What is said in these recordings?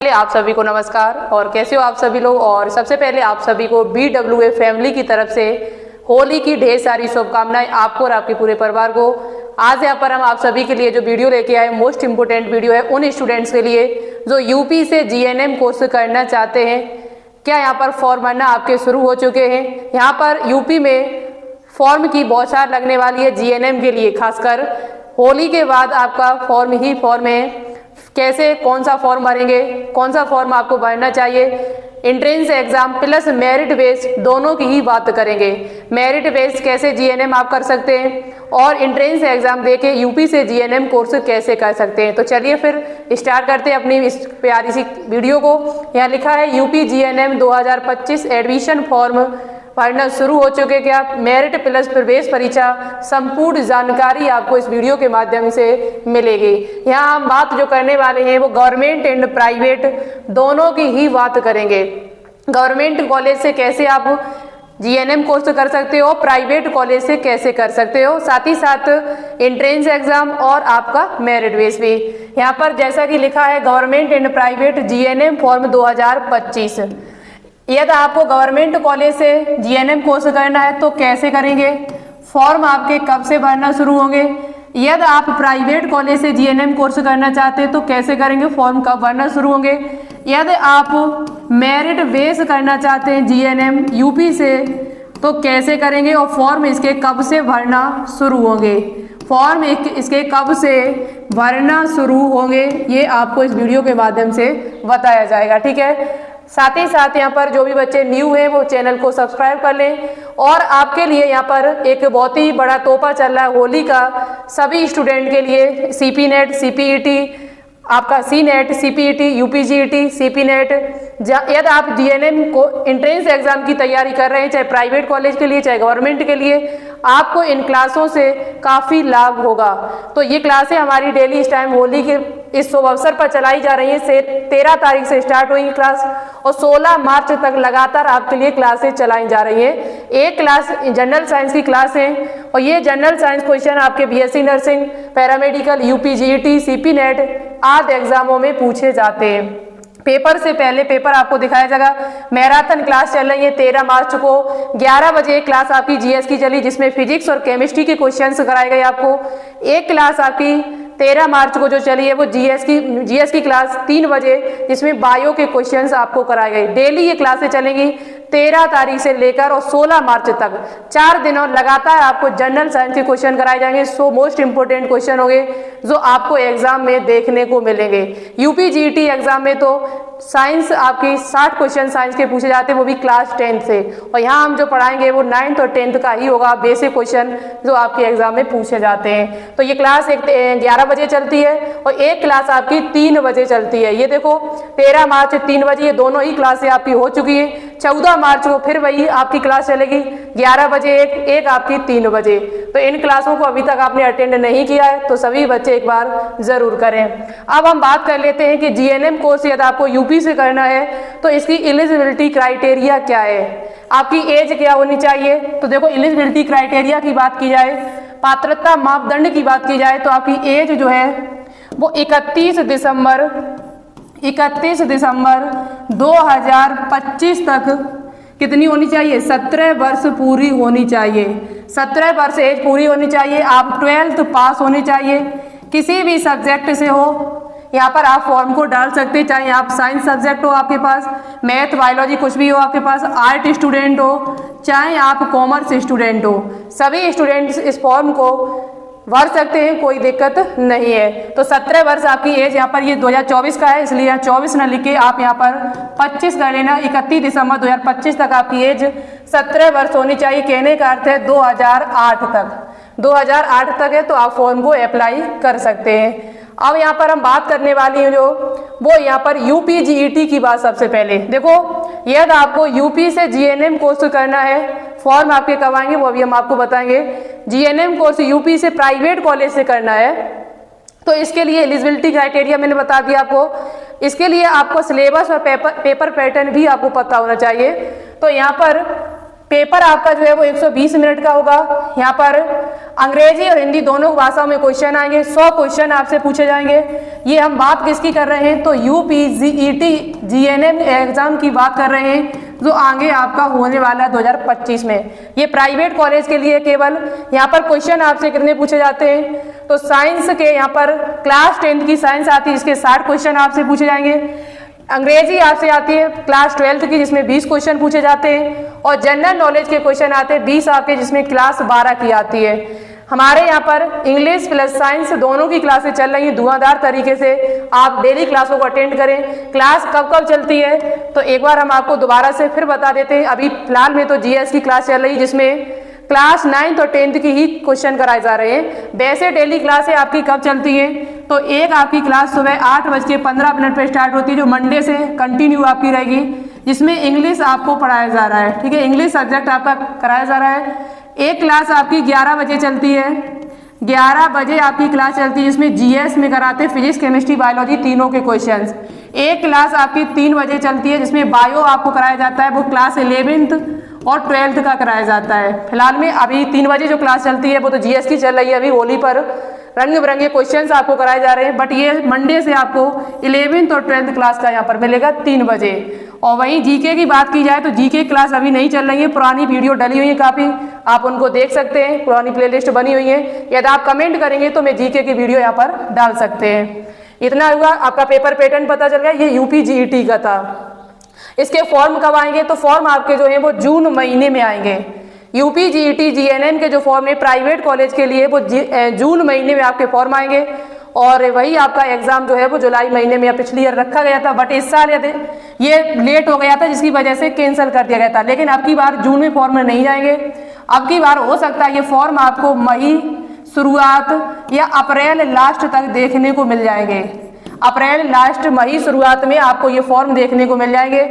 आप सभी को नमस्कार। और कैसे हो आप सभी लोग। और सबसे पहले आप सभी को BWA फैमिली की तरफ से होली की ढेर सारी शुभकामनाएं आपको और आपके पूरे परिवार को। आज यहाँ पर हम आप सभी के लिए जो वीडियो लेके आए, मोस्ट इम्पोर्टेंट वीडियो है उन स्टूडेंट्स के लिए जो यूपी से GNM कोर्स करना चाहते हैं। क्या यहाँ पर फॉर्म भरना आपके शुरू हो चुके हैं। यहाँ पर यूपी में फॉर्म की बौछार लगने वाली है GNM के लिए। खासकर होली के बाद आपका फॉर्म है। कैसे, कौन सा फॉर्म भरेंगे, कौन सा फॉर्म आपको भरना चाहिए, entrance exam plus merit based दोनों की ही बात करेंगे। मेरिट बेस्ड कैसे GNM आप कर सकते हैं और एंट्रेंस एग्जाम देके यूपी से GNM कोर्स कैसे कर सकते हैं। तो चलिए फिर स्टार्ट करते हैं अपनी इस प्यारी सी वीडियो को। यहाँ लिखा है यूपी GNM 2025 एडमिशन फॉर्म भरना शुरू हो चुके। क्या मेरिट प्लस प्रवेश परीक्षा संपूर्ण जानकारी आपको इस वीडियो के माध्यम से मिलेगी। यहाँ हम बात जो करने वाले हैं वो गवर्नमेंट एंड प्राइवेट दोनों की ही बात करेंगे। गवर्नमेंट कॉलेज से कैसे आप GNM कोर्स कर सकते हो, प्राइवेट कॉलेज से कैसे कर सकते हो, साथ ही साथ एंट्रेंस एग्जाम और आपका मेरिट बेस भी। यहाँ पर जैसा कि लिखा है government and private GNM form 2025। यदि आपको गवर्नमेंट कॉलेज से GNM कोर्स करना है तो कैसे करेंगे, फॉर्म आपके कब से भरना शुरू होंगे। यदि आप प्राइवेट कॉलेज से GNM कोर्स करना चाहते हैं तो कैसे करेंगे, फॉर्म कब भरना शुरू होंगे। यदि आप मेरिट बेस करना चाहते हैं GNM यूपी से तो कैसे करेंगे और फॉर्म इसके कब से भरना शुरू होंगे। फॉर्म इसके कब से भरना शुरू होंगे ये आपको इस वीडियो के माध्यम से बताया जाएगा, ठीक है। साथ ही साथ यहाँ पर जो भी बच्चे न्यू हैं वो चैनल को सब्सक्राइब कर लें। और आपके लिए यहाँ पर एक बहुत ही बड़ा तोहफा चल रहा है होली का सभी स्टूडेंट के लिए। CP नेट, CPET, आपका CNET, CPET, UPGET, CP net. यदि आप GNM को एंट्रेंस एग्जाम की तैयारी कर रहे हैं, चाहे प्राइवेट कॉलेज के लिए चाहे गवर्नमेंट के लिए, आपको इन क्लासों से काफ़ी लाभ होगा। तो ये क्लासें हमारी डेली इस टाइम होली के इस शुभ अवसर पर चलाई जा रही है। 13 तारीख से स्टार्ट हुई क्लास और 16 मार्च तक लगातार आपके लिए क्लासें चलाई जा रही हैं। एक क्लास जनरल साइंस की क्लास है और ये जनरल साइंस क्वेश्चन आपके BSc nursing, paramedical, UPGET, CP net आदि एग्जामों में पूछे जाते हैं। पेपर से पहले पेपर आपको दिखाया जाएगा। मैराथन क्लास चल रही है 13 मार्च को 11 बजे क्लास आपकी GS की चली जिसमें फिजिक्स और केमिस्ट्री के क्वेश्चंस कराए गए आपको। एक क्लास आपकी 13 मार्च को जो चली है वो GS की क्लास 3 बजे जिसमें बायो के क्वेश्चंस आपको कराए गए। डेली ये क्लासें चलेंगी 13 तारीख से लेकर और 16 मार्च तक 4 दिनों लगातार आपको जनरल साइंस के क्वेश्चन कराए जाएंगे। सो मोस्ट इंपोर्टेंट क्वेश्चन होंगे जो आपको एग्जाम में देखने को मिलेंगे। UPGET एग्जाम में तो साइंस आपकी 60 क्वेश्चन साइंस के पूछे जाते हैं, वो भी क्लास 10 से। और यहाँ हम जो पढ़ाएंगे वो 9th और 10th का ही होगा, बेसिक क्वेश्चन जो आपके एग्जाम में पूछे जाते हैं। तो ये क्लास 11 बजे चलती है और एक क्लास आपकी 3 बजे चलती है। ये देखो 13 मार्च 3 बजे ये दोनों ही क्लासें आपकी हो चुकी है। 14 मार्च को फिर वही आपकी क्लास चलेगी 11 बजे, एक आपकी 3 बजे। तो इन क्लासों को अभी तक आपने अटेंड नहीं किया है तो सभी बच्चे एक बार जरूर करें। अब हम बात कर लेते हैं कि GNM कोर्स यदि आपको यूपी से करना है तो इसकी एलिजिबिलिटी क्राइटेरिया क्या है, आपकी एज क्या होनी चाहिए। तो देखो एलिजिबिलिटी क्राइटेरिया की बात की जाए, पात्रता मापदंड की बात की जाए तो आपकी एज जो है वो 31 दिसंबर 2025 तक कितनी होनी चाहिए, 17 वर्ष पूरी होनी चाहिए। 17 वर्ष एज पूरी होनी चाहिए। आप 12th पास होनी चाहिए, किसी भी सब्जेक्ट से हो। यहाँ पर आप फॉर्म को डाल सकते हैं, चाहे आप साइंस सब्जेक्ट हो आपके पास, मैथ बायोलॉजी कुछ भी हो आपके पास, आर्ट स्टूडेंट हो, चाहे आप कॉमर्स स्टूडेंट हो, सभी स्टूडेंट्स इस फॉर्म को भर सकते हैं, कोई दिक्कत नहीं है। तो 17 वर्ष आपकी एज, यहाँ पर ये 2024 का है इसलिए यहाँ 24 ना लिख के आप यहाँ पर 25 कर लेना। 31 दिसंबर 2025 तक आपकी एज 17 वर्ष होनी चाहिए। कहने का अर्थ है 2008 तक है तो आप फॉर्म को अप्लाई कर सकते हैं। अब यहाँ पर हम बात करने वाली हैं जो वो यहाँ पर UPGET की बात। सबसे पहले देखो यदि आपको यूपी से GNM कोर्स करना है, फॉर्म आपके कब आएंगे वो अभी हम आपको बताएंगे। GNM कोर्स यूपी से प्राइवेट कॉलेज से करना है तो इसके लिए एलिजिबिलिटी क्राइटेरिया मैंने बता दिया आपको। इसके लिए आपको सिलेबस और पेपर पैटर्न भी आपको पता होना चाहिए। तो यहाँ पर पेपर आपका जो है वो 120 मिनट का होगा। यहाँ पर अंग्रेजी और हिंदी दोनों भाषाओं में क्वेश्चन आएंगे, 100 क्वेश्चन आपसे पूछे जाएंगे। ये हम बात किसकी कर रहे हैं, तो यूपीजीईटी जीएनएम एग्जाम की बात कर रहे हैं जो आगे आपका होने वाला है 2025 में। ये प्राइवेट कॉलेज के लिए केवल यहाँ पर क्वेश्चन आपसे कितने पूछे जाते हैं, तो साइंस के यहाँ पर क्लास 10th की साइंस आती है, इसके 60 क्वेश्चन आपसे पूछे जाएंगे। अंग्रेजी आपसे आती है क्लास 12th की, जिसमें 20 क्वेश्चन पूछे जाते हैं, और जनरल नॉलेज के क्वेश्चन आते हैं 20 आपके, जिसमें क्लास 12 की आती है। हमारे यहाँ पर इंग्लिश प्लस साइंस दोनों की क्लासेस चल रही हैं धुआंधार तरीके से। आप डेली क्लासों को अटेंड करें। क्लास कब कब चलती है तो एक बार हम आपको दोबारा से फिर बता देते हैं। अभी फिलहाल में तो जीएस की क्लास चल रही है, जिसमें क्लास 9th और 10th की ही क्वेश्चन कराए जा रहे हैं। वैसे डेली क्लासें आपकी कब चलती है, तो एक आपकी क्लास सुबह 8:15 पर स्टार्ट होती है, जो मंडे से कंटिन्यू आपकी रहेगी, जिसमें इंग्लिश आपको पढ़ाया जा रहा है। ठीक है, इंग्लिश सब्जेक्ट आपका कराया जा रहा है। एक क्लास आपकी 11 बजे चलती है, 11 बजे आपकी क्लास चलती है, जिसमें जीएस में कराते हैं फिजिक्स केमिस्ट्री बायोलॉजी तीनों के क्वेश्चंस। एक क्लास आपकी 3 बजे चलती है, जिसमें बायो आपको कराया जाता है, वो क्लास 11th और 12th का कराया जाता है। फिलहाल में अभी 3 बजे जो क्लास चलती है वो तो जीएस की चल रही है। अभी होली पर रंग बिरंगे क्वेश्चंस आपको कराए जा रहे हैं, बट ये मंडे से आपको 11th और 12th क्लास का यहाँ पर मिलेगा 3 बजे। और वहीं जीके की बात की जाए तो जीके क्लास अभी नहीं चल रही है, पुरानी वीडियो डली हुई है काफ़ी, आप उनको देख सकते हैं, पुरानी प्लेलिस्ट बनी हुई है। यदि आप कमेंट करेंगे तो मैं जीके की वीडियो यहाँ पर डाल सकते हैं। इतना हुआ, आपका पेपर पैटर्न पता चल गया। ये यूपीजीईटी का था। इसके फॉर्म कब आएंगे, तो फॉर्म आपके जो है वो जून महीने में आएंगे। यूपीजीईटी जीएनएम के जो फॉर्म है प्राइवेट कॉलेज के लिए वो जून महीने में आपके फॉर्म आएंगे, और वही आपका एग्जाम जो है वो जुलाई महीने में पिछली ईयर रखा गया था, बट इस साल ये लेट हो गया था, जिसकी वजह से कैंसिल कर दिया गया था। लेकिन अब की बार जून में फॉर्म में नहीं जाएंगे, अब की बार हो सकता है ये फॉर्म आपको मई शुरुआत या अप्रैल लास्ट तक देखने को मिल जाएंगे। अप्रैल लास्ट मई शुरुआत में आपको ये फॉर्म देखने को मिल जाएंगे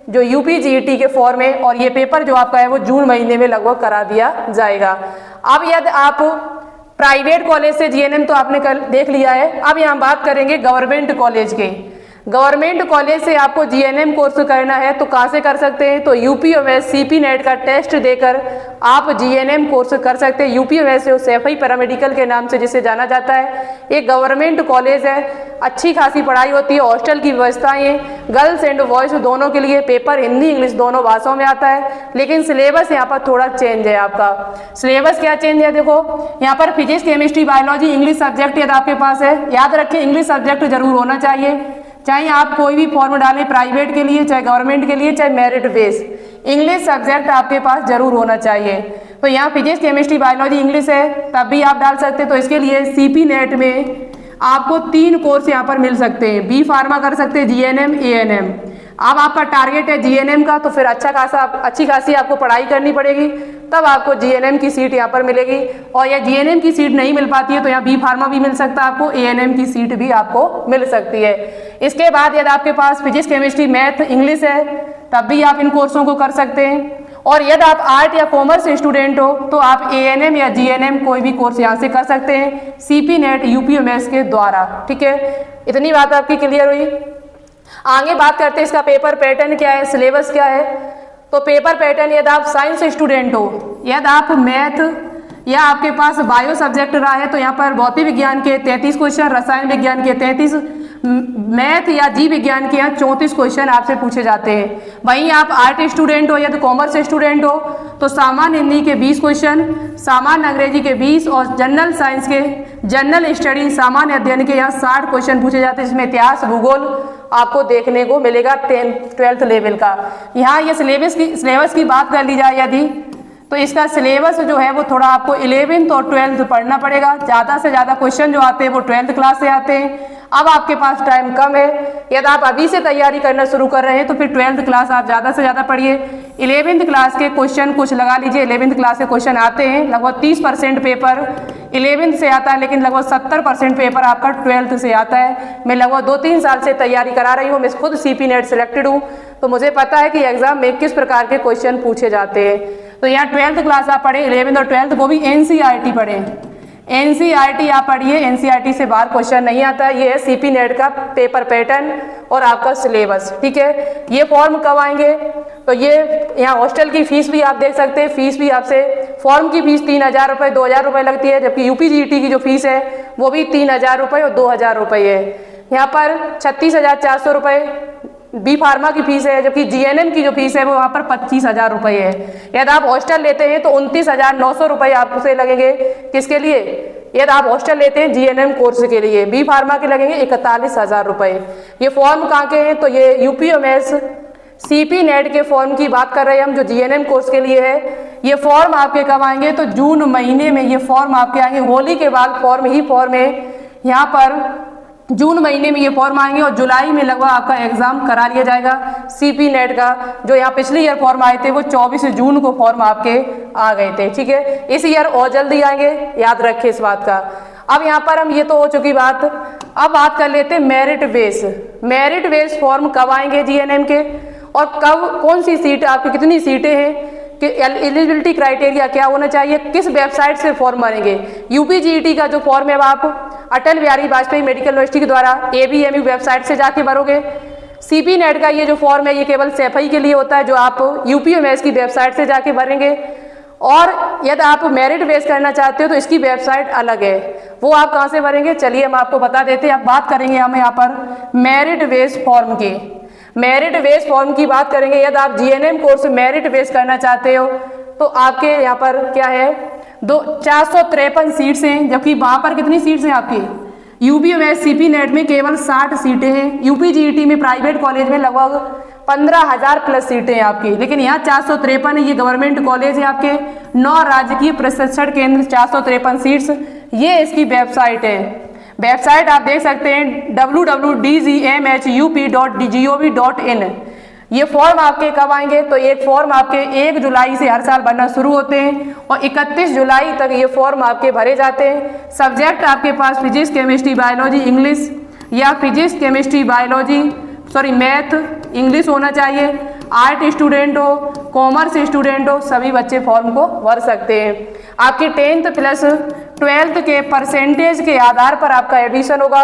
जो यूपीजीईटी के फॉर्म है, और ये पेपर जो आपका है वो जून महीने में लगभग करा दिया जाएगा। अब यदि आप प्राइवेट कॉलेज से जीएनएम तो आपने कल देख लिया है, अब यहाँ बात करेंगे गवर्नमेंट कॉलेज के। गवर्नमेंट कॉलेज से आपको जीएनएम कोर्स करना है तो कहाँ से कर सकते हैं, तो यूपीएमएस सीपी नेट का टेस्ट देकर आप जीएनएम कोर्स कर सकते हैं। यूपीएमएस सैफई पैरामेडिकल के नाम से जिसे जाना जाता है, एक गवर्नमेंट कॉलेज है, अच्छी खासी पढ़ाई होती है, हॉस्टल की व्यवस्थाएं हैं, गर्ल्स एंड बॉयज दोनों के लिए। पेपर हिंदी इंग्लिश दोनों भाषाओं में आता है, लेकिन सिलेबस यहाँ पर थोड़ा चेंज है। आपका सिलेबस क्या चेंज है, देखो यहाँ पर physics chemistry biology English subject यदि आपके पास है, याद रखें इंग्लिश सब्जेक्ट जरूर होना चाहिए, चाहे आप कोई भी फॉर्म डालें प्राइवेट के लिए, चाहे गवर्नमेंट के लिए, चाहे मेरिट बेस, इंग्लिश सब्जेक्ट आपके पास जरूर होना चाहिए। तो यहाँ फिजिक्स केमिस्ट्री बायोलॉजी इंग्लिश है, तब भी आप डाल सकते हैं। तो इसके लिए सीपी नेट में आपको 3 कोर्स यहाँ पर मिल सकते हैं, बी फार्मा कर सकते हैं, जीएनएम एएनएम। अब आपका टारगेट है जीएनएम का, तो फिर अच्छी खासी आपको पढ़ाई करनी पड़ेगी, तब आपको जीएनएम की सीट यहाँ पर मिलेगी। और या जीएनएम की सीट नहीं मिल पाती है तो यहाँ बी फार्मा भी मिल सकता है आपको, एएनएम की सीट भी आपको मिल सकती है। इसके बाद यदि आपके पास फिजिक्स केमिस्ट्री मैथ इंग्लिश है, तब भी आप इन कोर्सों को कर सकते हैं। और यदि आप आर्ट या कॉमर्स स्टूडेंट हो तो आप एएनएम या जीएनएम कोई भी कोर्स यहाँ से कर सकते हैं सीपी नेट यूपीएमएस के द्वारा। ठीक है, इतनी बात आपकी क्लियर हुई। आगे बात करते हैं इसका पेपर पैटर्न क्या है, सिलेबस क्या है। तो पेपर पैटर्न, यदि आप साइंस स्टूडेंट हो, यदि आप मैथ या आपके पास बायो सब्जेक्ट रहा है तो यहाँ पर भौतिक विज्ञान के 33 क्वेश्चन, रसायन विज्ञान के 33, मैथ या जीव विज्ञान के यहाँ 34 क्वेश्चन आपसे पूछे जाते हैं। वहीं आप आर्ट स्टूडेंट हो या तो कॉमर्स स्टूडेंट हो तो सामान्य हिंदी के 20 क्वेश्चन, सामान्य अंग्रेजी के 20 और जनरल साइंस के, जनरल स्टडी सामान्य अध्ययन के यहाँ 60 क्वेश्चन पूछे जाते हैं, जिसमें इतिहास भूगोल आपको देखने को मिलेगा 10th लेवल का। यहाँ ये सिलेबस की बात कर ली जाए यदि, तो इसका सिलेबस जो है वो थोड़ा आपको 11th और 12th पढ़ना पड़ेगा। ज़्यादा से ज़्यादा क्वेश्चन जो आते हैं वो 12th क्लास से आते हैं। अब आपके पास टाइम कम है, यदि आप अभी से तैयारी करना शुरू कर रहे हैं तो फिर 12th क्लास आप ज़्यादा से ज़्यादा पढ़िए। 11th क्लास के क्वेश्चन कुछ लगा लीजिए, 11th क्लास के क्वेश्चन आते हैं, लगभग 30% पेपर 11th से आता है, लेकिन लगभग 70% पेपर आपका 12th से आता है। मैं लगभग 2-3 साल से तैयारी करा रही हूँ, मैं खुद सीपी नेट सिलेक्टेड हूँ, तो मुझे पता है कि एग्जाम में किस प्रकार के क्वेश्चन पूछे जाते हैं। तो यहाँ 12th क्लास आप पढ़ें, 11th और 12th, वो भी एनसीईआरटी पढ़ें, एनसीईआरटी आप पढ़िए, एनसीईआरटी से बाहर क्वेश्चन नहीं आता है। ये है सीपी नेट का पेपर पैटर्न और आपका सिलेबस। ठीक है, ये फॉर्म कब आएंगे, तो ये यहाँ हॉस्टल की फीस भी आप देख सकते हैं। फीस भी आपसे फॉर्म की फीस 3000 रुपये 2000 रुपये लगती है, जबकि यूपीजीईटी की जो फीस है वो भी 3000 रुपये और 2000 रुपये है। यहाँ पर 36,400 रुपये बी फार्मा की फीस है, जबकि जीएनएम की जो फीस है वो वहाँ पर 25,000 रुपये है। यदि आप हॉस्टल लेते हैं तो 29,900 रुपये आपसे लगेंगे। किसके लिए? यदि आप हॉस्टल लेते हैं जीएनएम कोर्स के लिए। बी फार्मा के लगेंगे 41,000 रुपये। ये फॉर्म कहाँ के हैं? तो ये यूपीएमएस सीपी नेट के फॉर्म की बात कर रहे हैं हम, जो जीएनएम कोर्स के लिए है। ये फॉर्म आपके कब आएंगे? तो जून महीने में ये फॉर्म आपके आएंगे। होली के बाद फॉर्म है। यहाँ पर जून महीने में ये फॉर्म आएंगे और जुलाई में लगभग आपका एग्जाम करा लिया जाएगा सीपी नेट का। जो यहाँ पिछले ईयर फॉर्म आए थे वो 24 जून को फॉर्म आपके आ गए थे। ठीक है, इस ईयर और जल्दी आएंगे, याद रखें इस बात का। अब यहाँ पर हम, ये तो हो चुकी बात, अब बात कर लेते हैं मेरिट बेस फॉर्म कब आएंगे जीएनएम के, और कब, कौन सी सीट आपकी, कितनी सीटें हैं, कि एलिजिबिलिटी क्राइटेरिया क्या होना चाहिए, किस वेबसाइट से फॉर्म भरेंगे। यूपीजीईटी का जो फॉर्म है आप अटल बिहारी वाजपेयी मेडिकल यूनिवर्सिटी के द्वारा ABMU वेबसाइट से जाके भरोगे। सीपी नेट का ये जो फॉर्म है ये केवल सैफई के लिए होता है, जो आप यूपीएमएस की वेबसाइट से जाके भरेंगे। और यदि आप मेरिट बेस करना चाहते हो तो इसकी वेबसाइट अलग है, वो आप कहाँ से भरेंगे, चलिए हम आपको बता देते हैं। अब बात करेंगे हम यहाँ पर मेरिट बेस फॉर्म की। मेरिट बेस फॉर्म की बात करेंगे। यदि आप जीएनएम कोर्स मेरिट बेस करना चाहते हो तो आपके यहाँ पर क्या है, 453 सीट्स हैं, जबकि वहाँ पर कितनी सीट्स हैं आपकी? यूपीएमएस सीपी नेट में केवल 60 सीटें हैं। यूपीजीईटी में प्राइवेट कॉलेज में लगभग 15,000 प्लस सीटें हैं आपकी, लेकिन यहाँ 453 है। ये गवर्नमेंट कॉलेज है आपके, 9 राजकीय प्रशिक्षण केंद्र, 453 सीट्स। ये इसकी वेबसाइट है। वेबसाइट आप देख सकते हैं www.dgmhup.gov.in। ये फॉर्म आपके कब आएंगे? तो एक फॉर्म आपके 1 जुलाई से हर साल भरना शुरू होते हैं और 31 जुलाई तक ये फॉर्म आपके भरे जाते हैं। सब्जेक्ट आपके पास फिजिक्स, केमिस्ट्री, बायोलॉजी, इंग्लिश, या physics, chemistry, biology, math, English होना चाहिए। आर्ट स्टूडेंट हो, कॉमर्स स्टूडेंट हो, सभी बच्चे फॉर्म को भर सकते हैं। आपकी 10th प्लस 12th के परसेंटेज के आधार पर आपका एडमिशन होगा।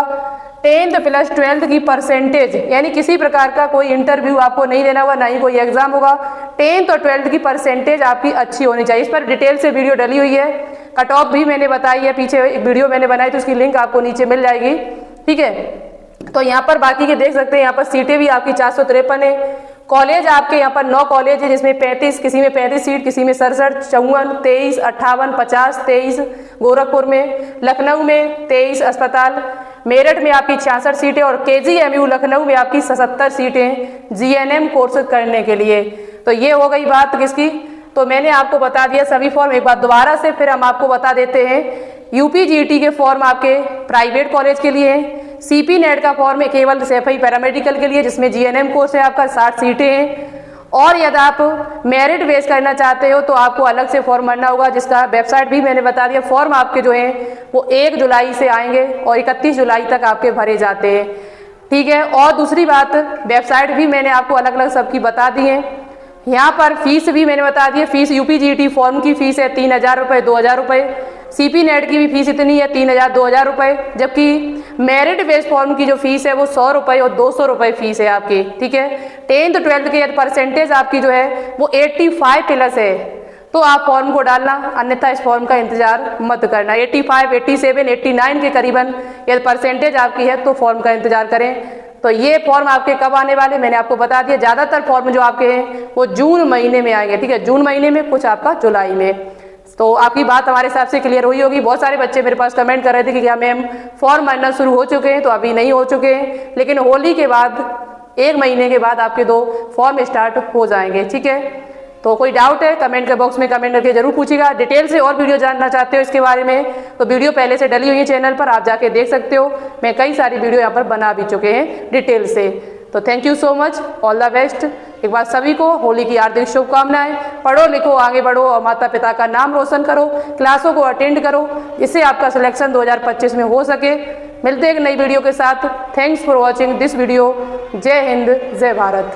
10th प्लस 12th की परसेंटेज, यानी किसी प्रकार का कोई इंटरव्यू आपको नहीं देना होगा, ना ही कोई एग्जाम होगा। 10th और 12th की परसेंटेज आपकी अच्छी होनी चाहिए। इस पर डिटेल से वीडियो डली हुई है, कट ऑफ भी मैंने बताई है, पीछे एक वीडियो मैंने बनाई तो उसकी लिंक आपको नीचे मिल जाएगी। ठीक है, तो यहाँ पर बाकी के देख सकते हैं। यहाँ पर सीटें भी आपकी 453 है। कॉलेज आपके यहाँ पर 9 कॉलेज है, जिसमें 35, किसी में 35 सीट, किसी में 67, 54, 23, 58, 50, 23 गोरखपुर में, लखनऊ में 23 अस्पताल, मेरठ में आपकी 66 सीटें और KGMU लखनऊ में आपकी 77 सीटें जीएनएम कोर्स करने के लिए। तो ये हो गई बात किसकी, तो मैंने आपको बता दिया सभी फॉर्म। एक बार दोबारा से फिर हम आपको बता देते हैं। यूपीजीईटी के फॉर्म आपके प्राइवेट कॉलेज के लिए हैं। सीपी नेट का फॉर्म है केवल सैफई पैरामेडिकल के लिए, जिसमें जीएनएम कोर्स है आपका 60 सीटें हैं। और यदि आप मेरिट बेस करना चाहते हो तो आपको अलग से फॉर्म भरना होगा, जिसका वेबसाइट भी मैंने बता दिया। फॉर्म आपके जो हैं वो 1 जुलाई से आएंगे और 31 जुलाई तक आपके भरे जाते हैं। ठीक है, और दूसरी बात, वेबसाइट भी मैंने आपको अलग अलग सबकी बता दी है। यहाँ पर फीस भी मैंने बता दी है। फीस यूपीजीईटी फॉर्म की फीस है 3000 रुपये 2000 रुपये। सीपी नेट की भी फीस इतनी है 3000 2000 रुपये, जबकि मेरिट बेस्ड फॉर्म की जो फीस है वो 100 रुपये और 200 रुपये फीस है आपकी। ठीक है, 10th 12th की परसेंटेज आपकी जो है वो 85 प्लस है तो आप फॉर्म को डालना, अन्यथा इस फॉर्म का इंतजार मत करना। 85, 87, 89 के करीबन यदि परसेंटेज आपकी है तो फॉर्म का इंतजार करें। तो ये फॉर्म आपके कब आने वाले मैंने आपको बता दिया। ज़्यादातर फॉर्म जो आपके हैं वो जून महीने में आएंगे। ठीक है, जून महीने में, कुछ आपका जुलाई में। तो आपकी बात हमारे हिसाब से क्लियर हुई होगी। बहुत सारे बच्चे मेरे पास कमेंट कर रहे थे कि क्या मैम फॉर्म भरना शुरू हो चुके हैं, तो अभी नहीं हो चुके हैं, लेकिन होली के बाद 1 महीने के बाद आपके 2 फॉर्म स्टार्ट हो जाएंगे। ठीक है, तो कोई डाउट है कमेंट के बॉक्स में कमेंट करके जरूर पूछिएगा। डिटेल से और वीडियो जानना चाहते हो इसके बारे में तो वीडियो पहले से डली हुई है चैनल पर, आप जाके देख सकते हो। मैं कई सारी वीडियो यहाँ पर बना भी चुके हैं डिटेल से। तो thank you so much, all the best. एक बार सभी को होली की हार्दिक शुभकामनाएं। पढ़ो लिखो आगे बढ़ो और माता पिता का नाम रोशन करो, क्लासों को अटेंड करो, जिससे आपका सिलेक्शन 2025 में हो सके। मिलते हैं एक नई वीडियो के साथ। Thanks for watching this video. जय हिंद, जय भारत।